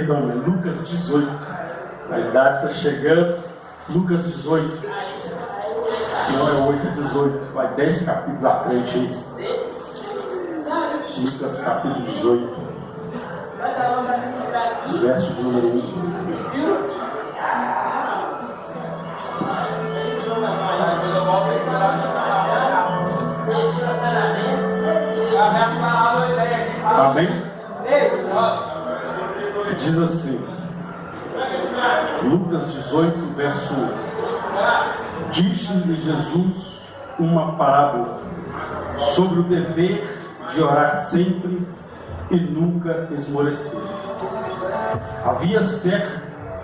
perdão, né? Lucas 18. A idade está chegando. Lucas 18. Não é 8, é 18. Vai 10 capítulos à frente aí. Lucas capítulo 18. Verso de número 1. Tá bem? Diz assim, Lucas 18, verso 1. Disse-lhe Jesus uma parábola sobre o dever de orar sempre e nunca esmorecer. Havia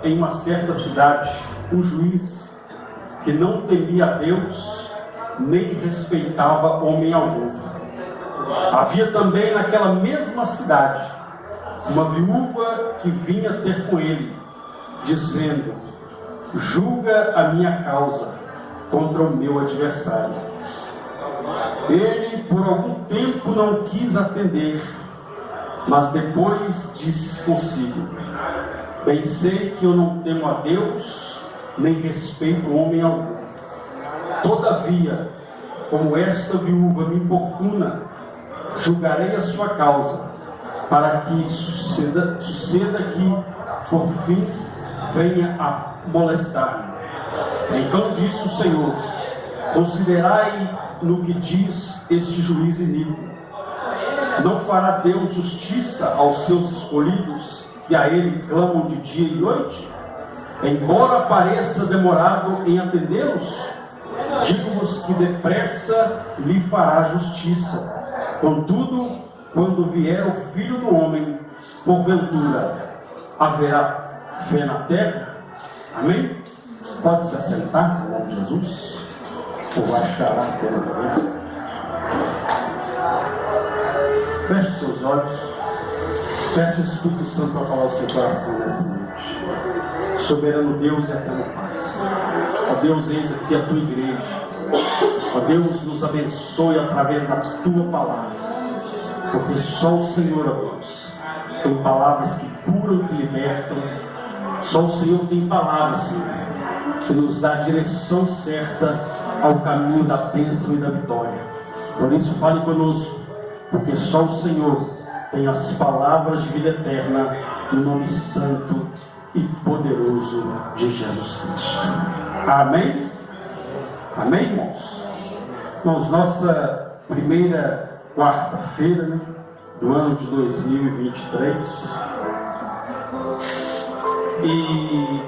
em uma certa cidade um juiz que não temia a Deus nem respeitava homem algum. Havia também naquela mesma cidade uma viúva que vinha ter com ele, dizendo: julga a minha causa contra o meu adversário. Ele por algum tempo não quis atender, mas depois disse consigo: bem sei que eu não temo a Deus, nem respeito homem algum. Todavia, como esta viúva me importuna, julgarei a sua causa, para que suceda que, por fim, venha a molestar-me. Então disse o Senhor: considerai no que diz este juiz iníquo. Não fará Deus justiça aos seus escolhidos, que a Ele clamam de dia e noite? Embora pareça demorado em atendê-los, digo-vos que depressa lhe fará justiça. Contudo, quando vier o Filho do Homem, porventura haverá fé na terra? Amém? Pode se assentar, em nome de Jesus. Ou achará a fé na terra. Feche seus olhos. Peça o Espírito Santo para falar o seu coração nessa noite. Soberano Deus e eterno Pai. Ó Deus, eis aqui a tua igreja. Ó Deus, nos abençoe através da tua palavra. Porque só o Senhor, ó Deus, tem palavras que curam, que libertam. Só o Senhor tem palavras, Senhor, que nos dá a direção certa ao caminho da bênção e da vitória. Por isso, fale conosco, porque só o Senhor tem as palavras de vida eterna, no nome santo e poderoso de Jesus Cristo. Amém? Amém, irmãos? Irmãos, nossa primeira quarta-feira, né, do ano de 2023. E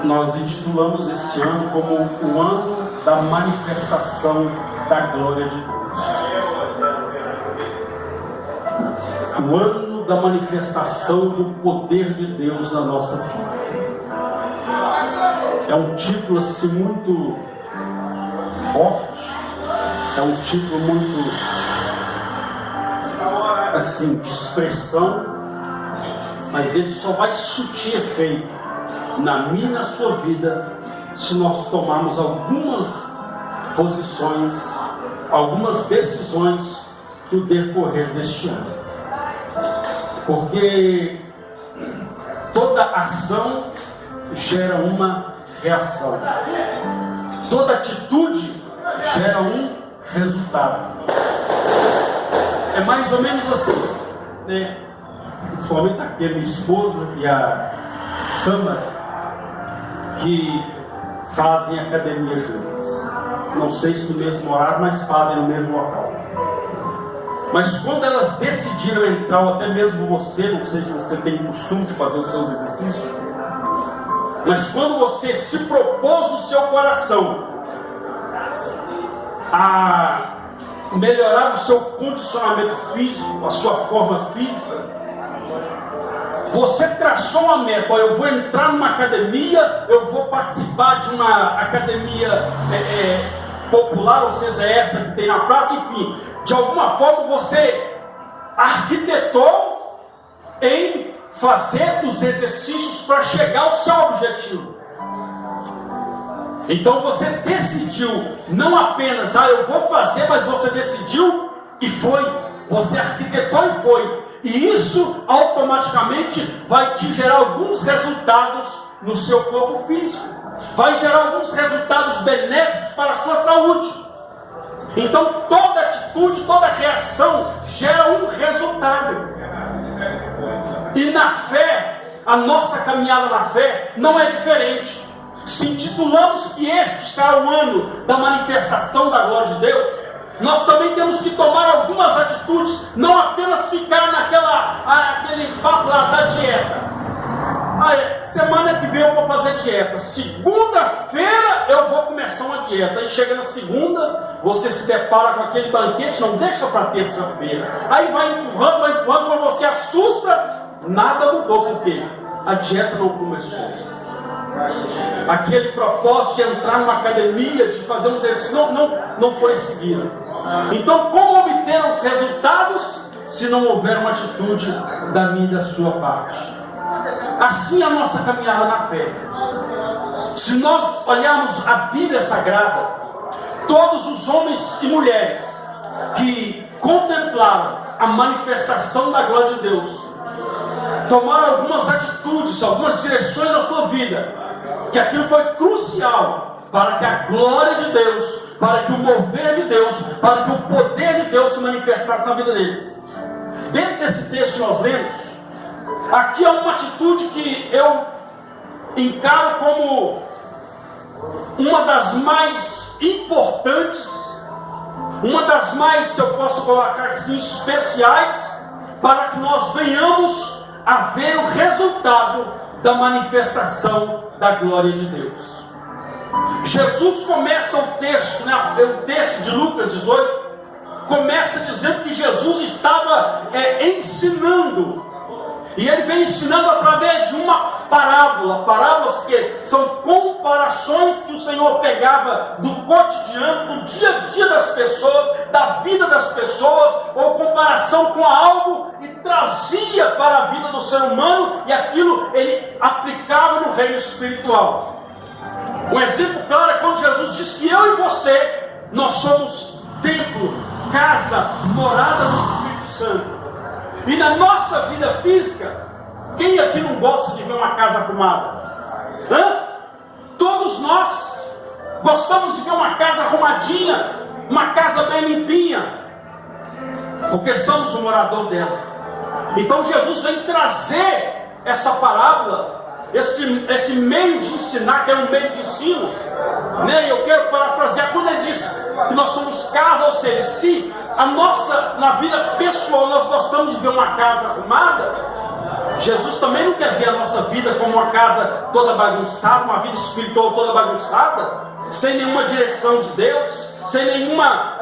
nós intitulamos esse ano como o ano da manifestação da glória de Deus. O ano da manifestação do poder de Deus na nossa vida. É um título assim muito forte, é um título muito assim de expressão, mas ele só vai surtir efeito na minha e na sua vida se nós tomarmos algumas posições, algumas decisões no decorrer deste ano. Porque toda ação gera uma reação, toda atitude gera um resultado. É mais ou menos assim, né? Principalmente aqui a minha esposa e a Câmara, que fazem academia juntas. Não sei se no mesmo horário, mas fazem no mesmo local. Mas quando elas decidiram entrar, ou até mesmo você, não sei se você tem costume de fazer os seus exercícios, mas quando você se propôs no seu coração a melhorar o seu condicionamento físico, a sua forma física, você traçou uma meta: eu vou entrar numa academia, eu vou participar de uma academia popular, ou seja, essa que tem na praça, enfim, de alguma forma você arquitetou em fazer os exercícios para chegar ao seu objetivo. Então você decidiu, não apenas, eu vou fazer, mas você decidiu e foi. você arquitetou e foi. E isso automaticamente vai te gerar alguns resultados no seu corpo físico. Vai gerar alguns resultados benéficos para a sua saúde. Então toda atitude, toda reação gera um resultado. E na fé, a nossa caminhada na fé não é diferente. Se intitulamos que este será o ano da manifestação da glória de Deus, nós também temos que tomar algumas atitudes, não apenas ficar aquele papo lá da dieta. Semana que vem eu vou fazer dieta, segunda-feira eu vou começar uma dieta. Aí chega na segunda, você se depara com aquele banquete, não deixa para terça-feira. Aí vai empurrando, quando você assusta, nada mudou, porque a dieta não começou. Aquele propósito de entrar numa academia, de fazer um exercício, não foi seguido. Então, como obter os resultados se não houver uma atitude da minha e da sua parte? Assim é a nossa caminhada na fé. Se nós olharmos a Bíblia Sagrada, todos os homens e mulheres que contemplaram a manifestação da glória de Deus tomaram algumas atitudes, algumas direções da sua vida, que aquilo foi crucial para que a glória de Deus, para que o mover de Deus, para que o poder de Deus se manifestasse na vida deles. Dentro desse texto que nós lemos, aqui há uma atitude que eu encaro como uma das mais importantes, uma das mais, se eu posso colocar assim, especiais, para que nós venhamos a ver o resultado da manifestação da glória de Deus. Jesus começa o texto, o texto de Lucas 18, começa dizendo que Jesus estava ensinando. E ele vem ensinando através de uma parábola. Parábolas que são comparações que o Senhor pegava do cotidiano, do dia a dia das pessoas, da vida das pessoas, ou comparação com algo, e trazia para a vida do ser humano, e aquilo ele aplicava no reino espiritual. Um exemplo claro é quando Jesus diz que eu e você, nós somos templo, casa, morada do Espírito Santo. E na nossa vida física, quem aqui não gosta de ver uma casa arrumada? Todos nós gostamos de ver uma casa arrumadinha, uma casa bem limpinha, porque somos o morador dela. Então Jesus vem trazer essa parábola, esse meio de ensinar, que é um meio de ensino, né? Eu quero parafrasear quando ele diz que nós somos casa, ou seja, se na vida pessoal nós gostamos de ver uma casa arrumada, Jesus também não quer ver a nossa vida como uma casa toda bagunçada, uma vida espiritual toda bagunçada, sem nenhuma direção de Deus, sem nenhuma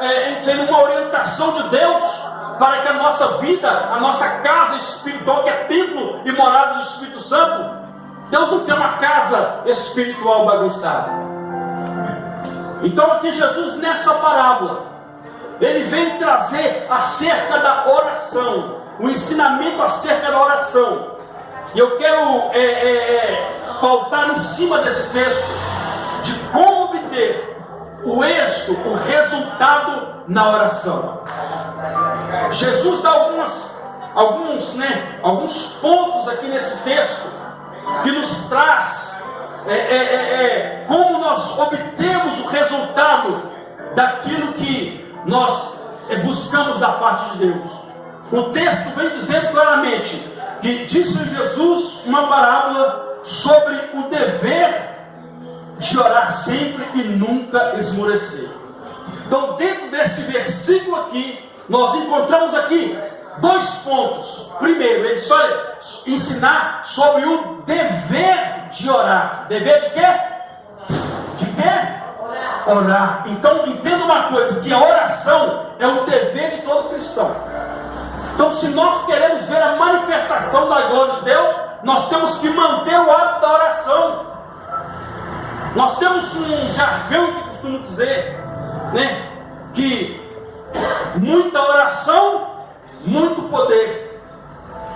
orientação de Deus, para que a nossa vida, a nossa casa espiritual, que é templo e morada do Espírito Santo, Deus não quer uma casa espiritual bagunçada. Então aqui Jesus, nessa parábola, ele vem trazer acerca da oração, o ensinamento acerca da oração. E eu quero pautar em cima desse texto, de como obter o êxito, o resultado na oração. Jesus dá alguns pontos aqui nesse texto, que nos traz como nós obtemos o resultado daquilo que nós buscamos da parte de Deus. O texto vem dizendo claramente que disse Jesus uma parábola sobre o dever de orar sempre e nunca esmorecer. Então, dentro desse versículo aqui, nós encontramos aqui 2 pontos. Primeiro, ele só ensinar sobre o dever de orar. Dever de quê? De quê? Orar. Então, entenda uma coisa, que a oração é um dever de todo cristão. Então, se nós queremos ver a manifestação da glória de Deus, nós temos que manter o hábito da oração. Nós temos um jargão que costumo dizer, né, que muita oração, muito poder.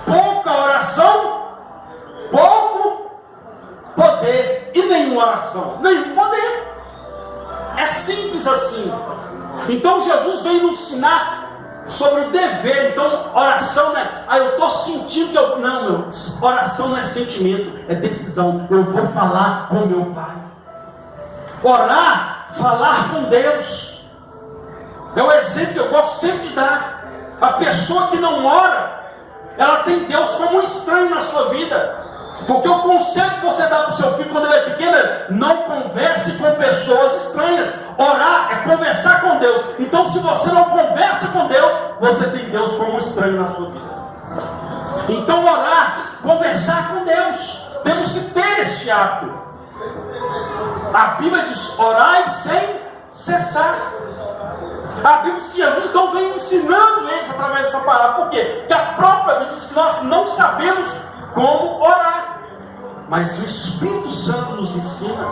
Pouca oração, pouco poder. E nenhuma oração, nenhum poder. É simples assim. Então Jesus vem nos ensinar sobre o dever. Então, oração não é, eu estou sentindo que eu... Não, meu, oração não é sentimento, é decisão. Eu vou falar com meu Pai. Orar, falar com Deus. É o exemplo que eu gosto sempre de dar. A pessoa que não ora, ela tem Deus como um estranho na sua vida. Porque o conselho que você dá para o seu filho quando ele é pequeno é: não converse com pessoas estranhas. Orar é conversar com Deus. Então, se você não conversa com Deus, você tem Deus como um estranho na sua vida. Então, orar, conversar com Deus, temos que ter este hábito. A Bíblia diz: orai sem cessar. A Bíblia diz que Jesus então vem ensinando eles através dessa palavra. Por quê? Porque a própria Bíblia diz que nós não sabemos como orar, mas o Espírito Santo nos ensina,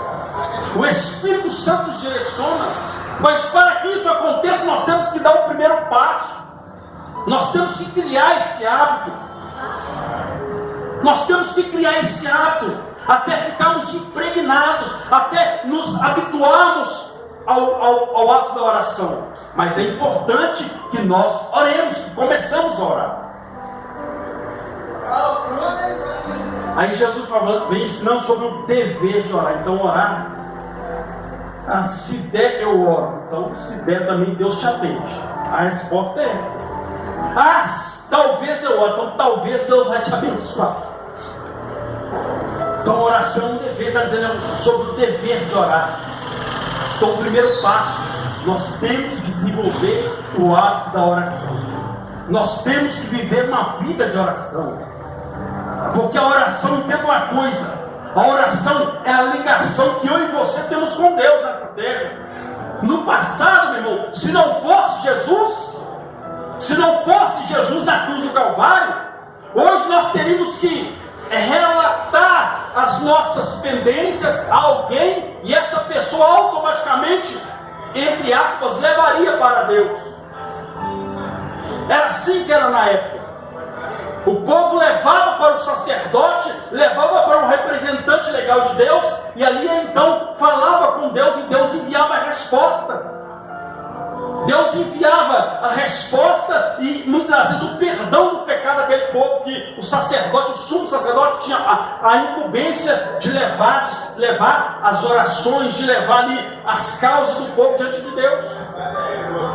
o Espírito Santo nos direciona. Mas para que isso aconteça, nós temos que dar o primeiro passo. Nós temos que criar esse hábito. Nós temos que criar esse hábito até ficarmos impregnados, até nos habituarmos ao ato da oração. Mas é importante que nós oremos, que começamos a orar. Aí Jesus vem ensinando sobre o dever de orar. Então, orar, se der eu oro. Então, se der também Deus te atende. A resposta é essa. Talvez eu oro. Então, talvez Deus vai te abençoar. Então, oração é um dever. Está dizendo sobre o dever de orar. Então, o primeiro passo, nós temos que desenvolver o hábito da oração. Nós temos que viver uma vida de oração. Porque a oração, entenda uma coisa: a oração é a ligação que eu e você temos com Deus nessa terra. No passado, meu irmão, se não fosse Jesus na cruz do Calvário, hoje nós teríamos que relatar as nossas pendências a alguém, e essa pessoa automaticamente, entre aspas, levaria para Deus. Era assim que era na época. O povo levava para o sacerdote, levava para um representante legal de Deus, e ali então falava com Deus, e Deus enviava a resposta. Deus enviava a resposta e muitas vezes o perdão do pecado daquele povo, que o sacerdote, o sumo sacerdote, tinha a incumbência de levar as orações, de levar ali as causas do povo diante de Deus.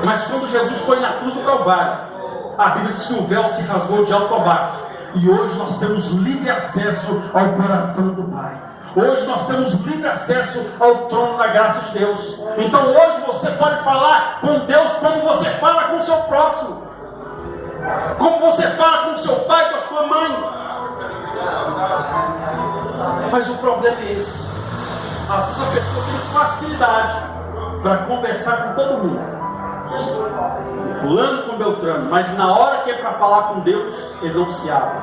Mas quando Jesus foi na cruz do Calvário, a Bíblia diz que o véu se rasgou de alto a baixo, e hoje nós temos livre acesso ao coração do Pai. Hoje nós temos livre acesso ao trono da graça de Deus. Então hoje você pode falar com Deus como você fala com o seu próximo, como você fala com o seu pai, com a sua mãe. Mas o problema é esse: às vezes a pessoa tem facilidade para conversar com todo mundo, fulano com Beltrano, mas na hora que é para falar com Deus, ele não se abre.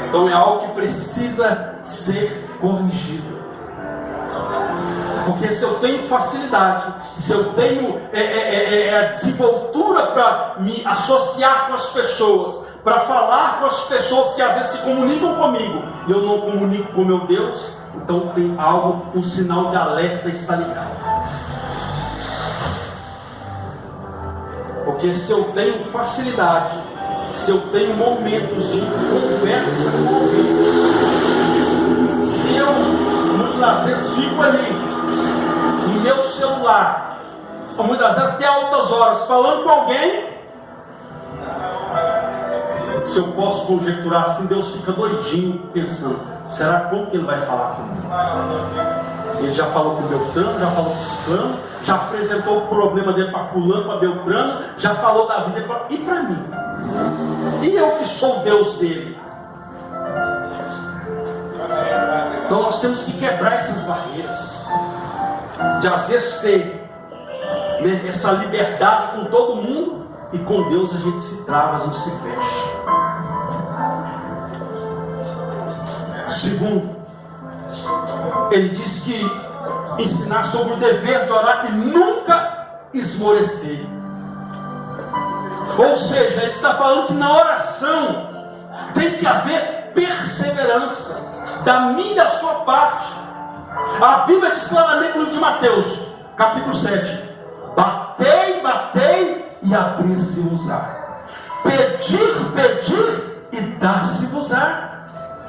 Então é algo que precisa ser corrigido. Porque se eu tenho facilidade, se eu tenho a desenvoltura para me associar com as pessoas, para falar com as pessoas que às vezes se comunicam comigo, e eu não comunico com meu Deus, então tem algo, um sinal de alerta está ligado. Porque se eu tenho facilidade, se eu tenho momentos de conversa com alguém, se eu muitas vezes fico ali no meu celular, ou muitas vezes até altas horas, falando com alguém, se eu posso conjecturar assim, Deus fica doidinho pensando: será como que ele vai falar comigo? Ele já falou com o Beltrano, já falou com o Ciclano, já apresentou o problema dele para fulano, para Beltrano, já falou da vida dele e para mim? E eu que sou o Deus dele? Então nós temos que quebrar essas barreiras, de às vezes ter essa liberdade com todo mundo, e com Deus a gente se trava, a gente se fecha. Segundo, ele diz que ensinar sobre o dever de orar e nunca esmorecer. Ou seja, ele está falando que na oração tem que haver perseverança da minha e da sua parte. A Bíblia diz claramente no livro de Mateus, capítulo 7: batei, batei, e abrir-se-vos-á. Pedir e dar-se-vos-á.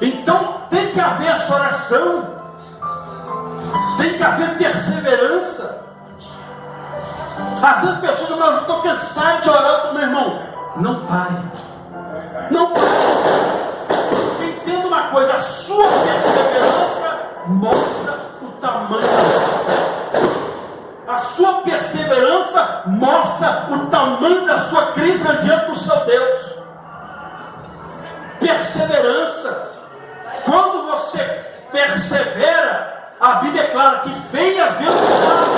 Então tem que haver essa oração, tem que haver perseverança. Às vezes a pessoa diz, mas eu estou cansado de orar. Meu irmão, não pare, não pare. Entenda uma coisa, a sua perseverança mostra o tamanho da sua fé. A sua perseverança mostra o tamanho da sua crise diante do seu Deus. Perseverança. Quando você persevera, a Bíblia declara que bem-aventurado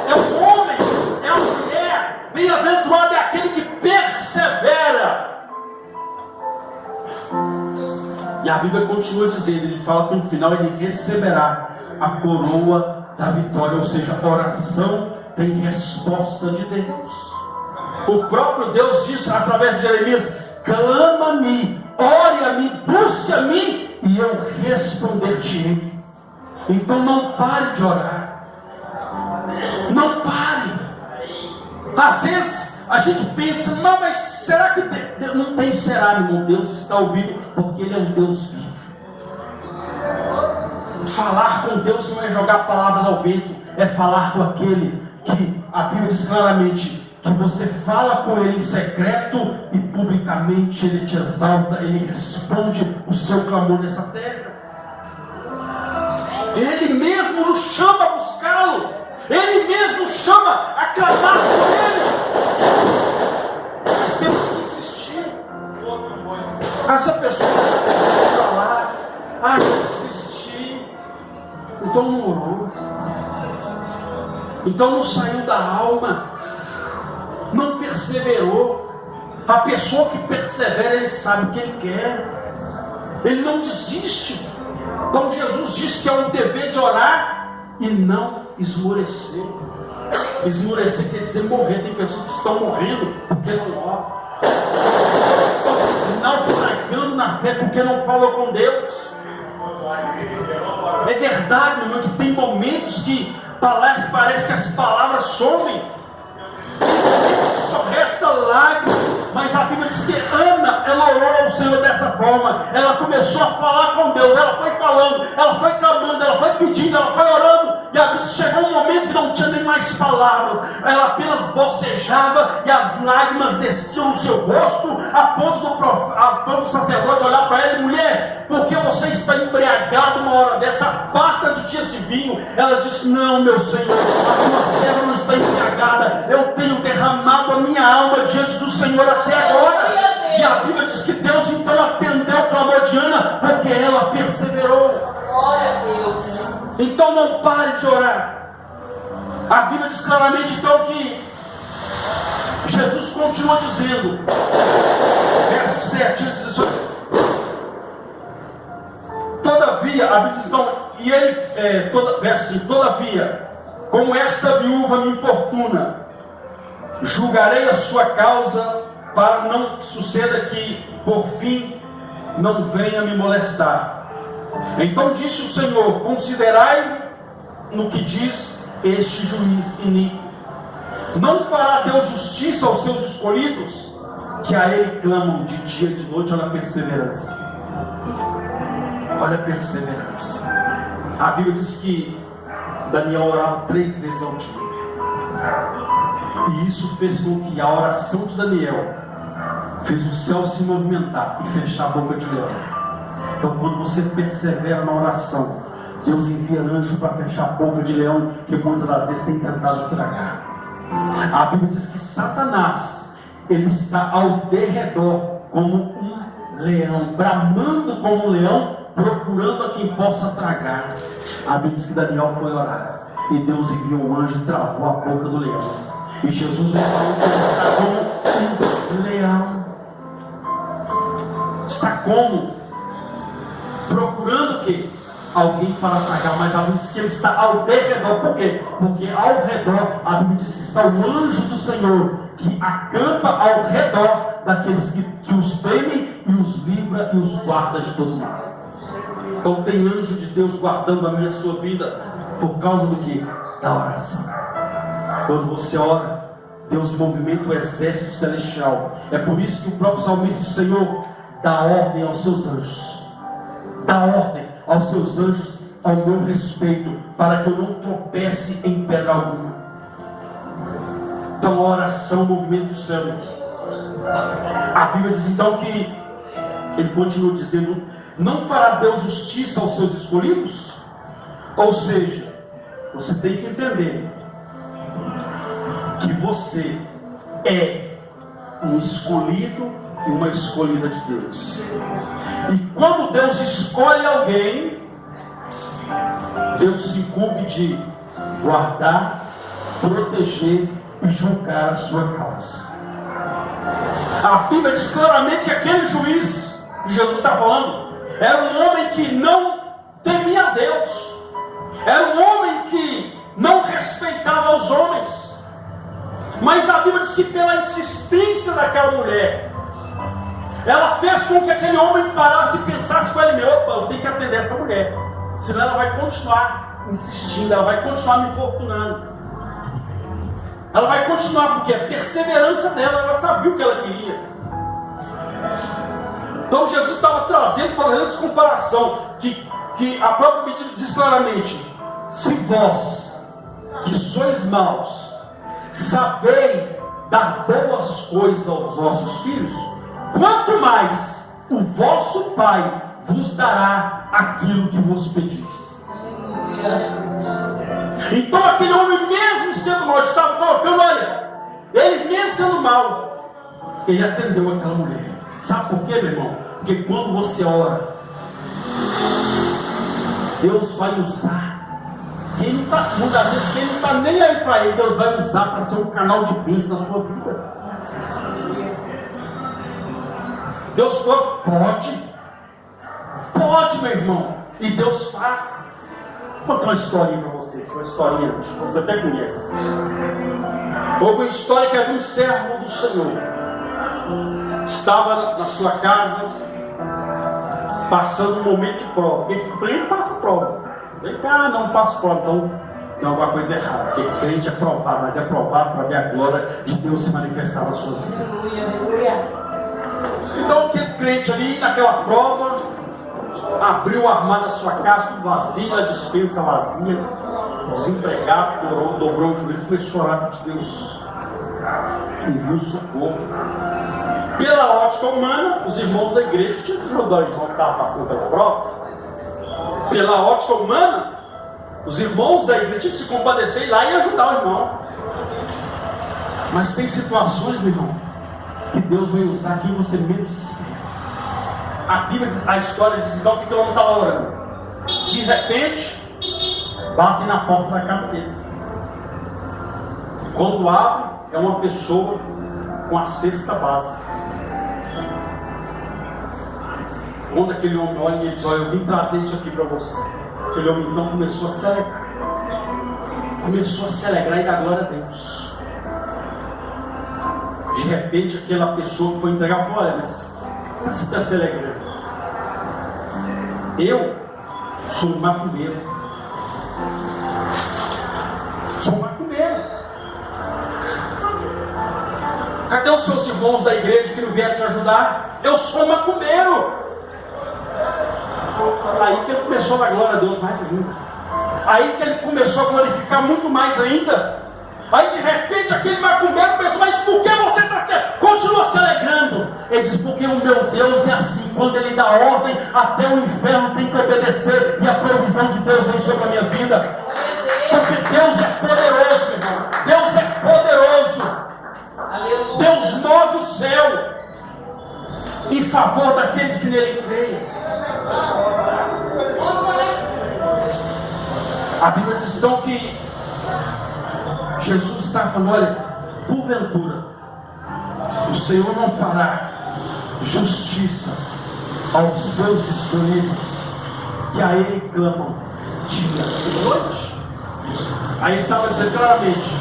é o homem, é a mulher, bem-aventurado é aquele que persevera. E a Bíblia continua dizendo, ele fala que no final ele receberá a coroa da vitória, ou seja, a oração tem resposta de Deus. O próprio Deus diz através de Jeremias, clama-me, ore a mim, busque a mim, e eu responder-te-ei. Então não pare de orar, não pare. Às vezes a gente pensa, não, mas será que Deus não tem será, meu irmão? Deus está ouvindo, porque Ele é um Deus vivo. Falar com Deus não é jogar palavras ao vento, é falar com aquele que a Bíblia diz claramente que você fala com Ele em secreto e publicamente Ele te exalta, Ele responde o seu clamor nessa terra. Ele mesmo nos chama a buscá-lo, Ele mesmo chama a clamar por Ele. Nós temos que insistir. Essa pessoa vai falar, eu desisti, então não orou, então não saiu da alma, não perseverou. A pessoa que persevera, ele sabe o que ele quer, ele não desiste. Então Jesus disse que é um dever de orar e não esmorecer. Esmorecer quer dizer morrer. Tem pessoas que estão morrendo porque não oram, estão naufragando na fé porque não falam com Deus. É verdade, meu irmão, que tem momentos que parece que as palavras somem, só resta lágrimas. Mas a Bíblia diz que Ana, ela orou ao Senhor dessa forma. Ela começou a falar com Deus, ela foi falando, ela foi clamando, ela foi pedindo, ela foi orando. E a Bíblia chegou um momento que não tinha nem mais palavras, ela apenas bocejava e as lágrimas desciam no seu rosto, a ponto do sacerdote olhar para ela: mulher, por que você está embriagada uma hora dessa? Aparta de ti esse vinho. Ela disse: não, meu Senhor, a tua serva não está embriagada, eu tenho derramado a minha alma diante do Senhor até agora. E a Bíblia diz que Deus então atendeu o clamor de Ana, porque ela perseverou. Glória a Deus. Então não pare de orar. A Bíblia diz claramente então que Jesus continua dizendo, verso 7, ele diz assim: todavia, a Bíblia diz então, e ele, verso 5, todavia, como esta viúva me importuna, julgarei a sua causa, para não suceda que por fim não venha me molestar. Então disse o Senhor: considerai no que diz este juiz iníquo. Não fará Deus justiça aos seus escolhidos, que a Ele clamam de dia e de noite? Olha a perseverança, olha a perseverança. A Bíblia diz que Daniel orava 3 vezes ao dia, e isso fez com que a oração de Daniel fez o céu se movimentar e fechar a boca de leão. Então, quando você persevera na oração, Deus envia anjo para fechar a boca de leão, que muitas das vezes tem tentado tragar. A Bíblia diz que Satanás, ele está ao derredor como um leão, bramando como um leão, procurando a quem possa tragar. A Bíblia diz que Daniel foi orar, e Deus enviou um anjo e travou a boca do leão. E Jesus falou que ele está como um leão. Está como? Procurando o quê? Alguém para tragar. Mas a Bíblia diz que ele está ao derredor. Por quê? Porque ao redor, a Bíblia diz que está o anjo do Senhor, que acampa ao redor daqueles que os temem e os livra e os guarda de todo mal. Então tem anjo de Deus guardando a minha e a sua vida, por causa do que? Da oração. Quando você ora, Deus movimenta o exército celestial. É por isso que o próprio salmista diz: Senhor, dá ordem aos seus anjos. Dá ordem aos seus anjos ao meu respeito, para que eu não tropece em pedra alguma. Então a oração movimenta os céus. A Bíblia diz então que ele continua dizendo: não fará Deus justiça aos seus escolhidos? Ou seja, você tem que entender que você é um escolhido e uma escolhida de Deus. E quando Deus escolhe alguém, Deus se incumbe de guardar, proteger e julgar a sua causa. A Bíblia diz claramente que aquele juiz que Jesus está falando era um homem que não temia a Deus, era um homem que não respeitava os homens. Mas a Bíblia diz que pela insistência daquela mulher, ela fez com que aquele homem parasse e pensasse com ele mesmo: opa, eu tenho que atender essa mulher, senão ela vai continuar insistindo, ela vai continuar me importunando, ela vai continuar, porque a perseverança dela, ela sabia o que ela queria. Então Jesus estava trazendo, fazendo essa comparação, que a própria Bíblia diz claramente: se vós, que sois maus, sabei dar boas coisas aos vossos filhos, quanto mais o vosso Pai vos dará aquilo que vos pedis. Então aquele homem, mesmo sendo mal, estava colocando, olha, ele mesmo sendo mal, ele atendeu aquela mulher. Sabe por quê, meu irmão? Porque quando você ora, Deus vai usar. Muitas vezes quem não está nem aí para ele, Deus vai usar para ser um canal de bênção na sua vida. Deus pode, meu irmão, e Deus faz. Vou contar uma historinha para você, uma historinha que você até conhece. Houve uma história que havia um servo do Senhor, estava na sua casa, passando um momento de prova. Porque o crente passa prova. Vem cá, não passa prova, então tem alguma coisa errada. Porque crente é provado, mas é provado para ver a glória de Deus se manifestar na sua vida. Então aquele crente ali, naquela prova, abriu o armário da sua casa, tudo vazio, a despensa vazia, desempregado, dobrou o joelho, começou a orar para Deus e viu socorro. Pela ótica humana, os irmãos da igreja tinham que ajudar o irmão que estava passando pela prova. Pela ótica humana, os irmãos da igreja tinham que se compadecer lá e ajudar o irmão. Mas tem situações, meu irmão, que Deus vai usar quem você menos espera. A Bíblia, a história diz então que o homem estava orando. De repente, batem na porta da casa dele. Quando abre, é uma pessoa com a cesta básica. Quando aquele homem olha e ele diz: olha, eu vim trazer isso aqui para você. Aquele homem então começou a se alegrar. Começou a se alegrar e dar glória a Deus. De repente, aquela pessoa que foi entregar falou: olha, mas você está se alegrando? Eu sou um macumbeiro. Sou um macumbeiro. Cadê os seus irmãos da igreja que não vieram te ajudar? Eu sou um macumbeiro. Aí que ele começou a dar glória a Deus mais ainda. Aí que ele começou a glorificar muito mais ainda. Aí de repente aquele macumbeiro começou: mas por que você continua se alegrando? Ele diz: porque o meu Deus é assim, quando ele dá ordem, até o inferno tem que obedecer, e a provisão de Deus vem sobre a minha vida. Porque Deus é poderoso, meu irmão. Deus é poderoso. Deus move o céu em favor daqueles que nele creem. A Bíblia diz então que Jesus está falando: olha, porventura o Senhor não fará justiça aos seus escolhidos, que a Ele clamam dia e noite. Aí ele estava dizendo claramente: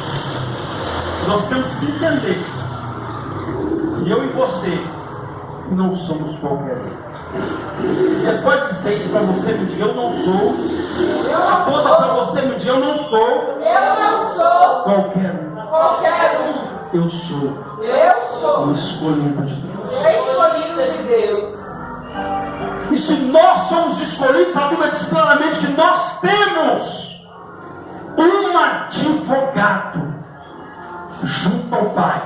nós temos que entender que eu e você não somos qualquer um. Você pode dizer isso para você, me diga: eu não sou. Aponta para você, me diga: eu não sou. Eu não sou qualquer um. qualquer um. Eu sou o escolhido de Deus. Escolhida de Deus. E se nós somos escolhidos, a Bíblia diz claramente que nós temos um advogado junto ao Pai.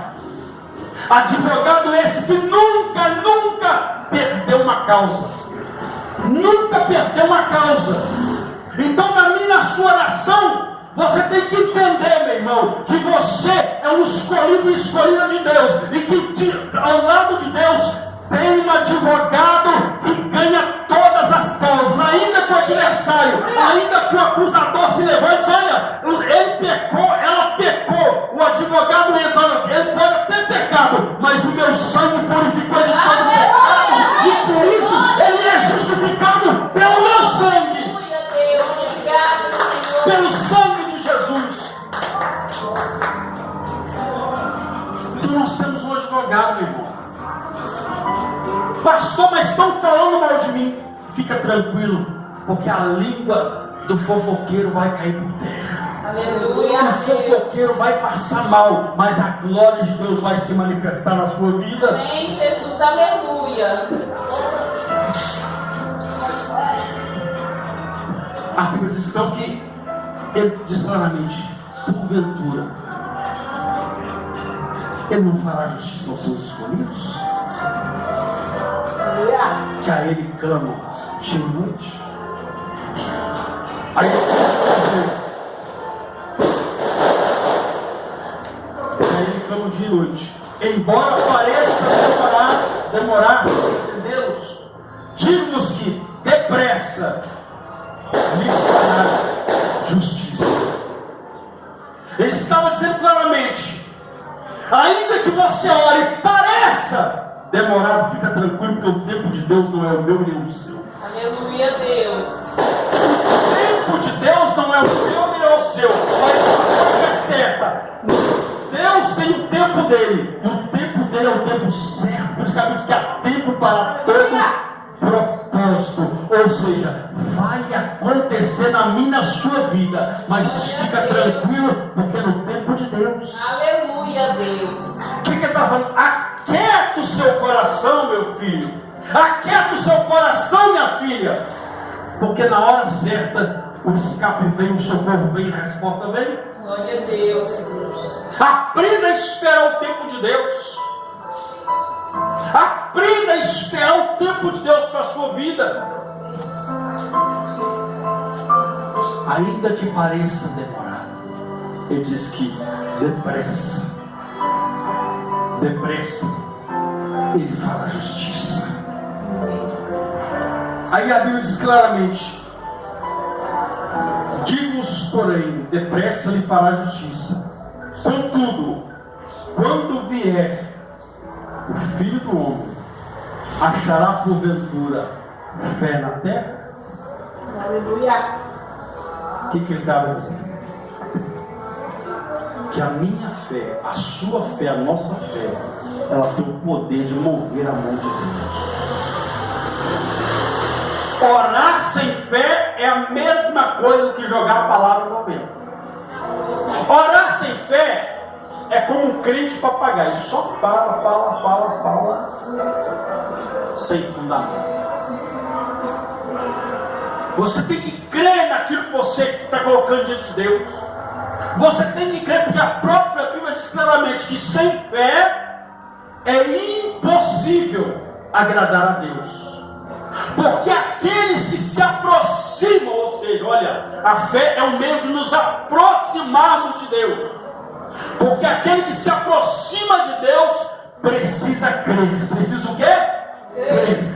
Advogado esse que nunca perdeu uma causa. Nunca perdeu uma causa. Então, na minha e na sua oração, você tem que entender, meu irmão, que você é um escolhido e escolhida de Deus. E que ao lado de Deus tem um advogado que ganha todas as causas. Ainda que o adversário, ainda que o acusador se levante, olha, ele pecou, ela pecou. O advogado entra, ele pode ter pecado, mas o meu sangue purificou de todo pecado. E por isso ele é justificado pelo meu sangue. Pelo sangue de Jesus. Então nós temos um advogado, meu irmão. Pastor, mas estão falando mal de mim. Fica tranquilo, porque a língua do fofoqueiro vai cair por terra. Aleluia. O fofoqueiro vai passar mal, mas a glória de Deus vai se manifestar na sua vida. Amém, Jesus, aleluia. A Bíblia diz então que ele diz claramente: porventura, ele não fará justiça aos seus escolhidos, que a ele clamam dia e noite. Aí ele clama dia e noite. Embora pareça demorar, entendê-los, digo-vos que depressa lhes fará justiça. Ele estava dizendo claramente: ainda que você ore e pareça demorado, fica tranquilo, porque o tempo de Deus não é o meu nem o seu. Aleluia, Deus. O tempo de Deus não é o meu nem o seu, mas a coisa é certa. Deus tem o tempo dele, e o tempo dele é o tempo certo. Por isso que a Bíblia diz que há tempo para todo propósito. Ou seja, vai acontecer na minha e na sua vida, mas fica tranquilo, porque é no tempo de Deus. Aleluia, Deus. O que ele está falando? Aquieta o seu coração, meu filho. Aquieta o seu coração, minha filha. Porque na hora certa o escape vem, o socorro vem, a resposta vem. Glória a Deus. Aprenda a esperar o tempo de Deus. Aprenda a esperar o tempo de Deus para a sua vida. Ainda que pareça demorado, ele diz que depressa, ele fará justiça. Aí a Bíblia diz claramente: digo-vos, porém, depressa lhe fará justiça. Contudo, quando vier o Filho do Homem, achará porventura fé na terra? Aleluia. O que ele estava dizendo? Que a minha fé, a sua fé, a nossa fé, ela tem o poder de mover a mão de Deus. Orar sem fé é a mesma coisa que jogar a palavra no vento. Orar sem fé é como um crente papagaio, só fala, sem fundamento. Você tem que crer naquilo que você está colocando diante de Deus. Você tem que crer, porque a própria Bíblia diz claramente que sem fé é impossível agradar a Deus. Porque aqueles que se aproximam, ou seja, olha, a fé é um meio de nos aproximarmos de Deus. Porque aquele que se aproxima de Deus precisa crer. Precisa o quê? Crer.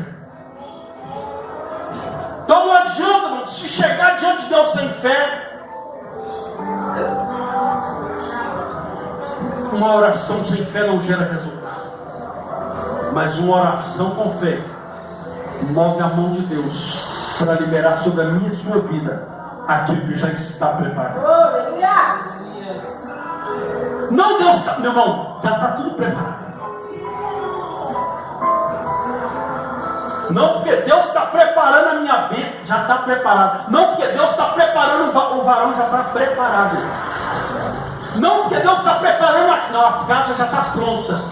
Então não adianta, irmão, se chegar diante de Deus sem fé, uma oração sem fé não gera resultado. Mas uma oração com fé move a mão de Deus para liberar sobre a minha e sua vida aquilo que já está preparado. Não, Deus está, meu irmão, já está tudo preparado. Não porque Deus está preparando a minha bênção, já está preparado. Não porque Deus está preparando o varão, já está preparado. Não porque Deus está preparando não, a casa já está pronta.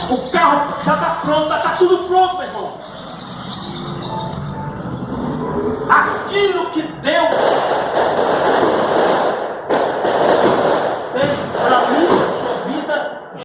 O carro já está pronto, está tudo pronto, meu irmão. Aquilo que Deus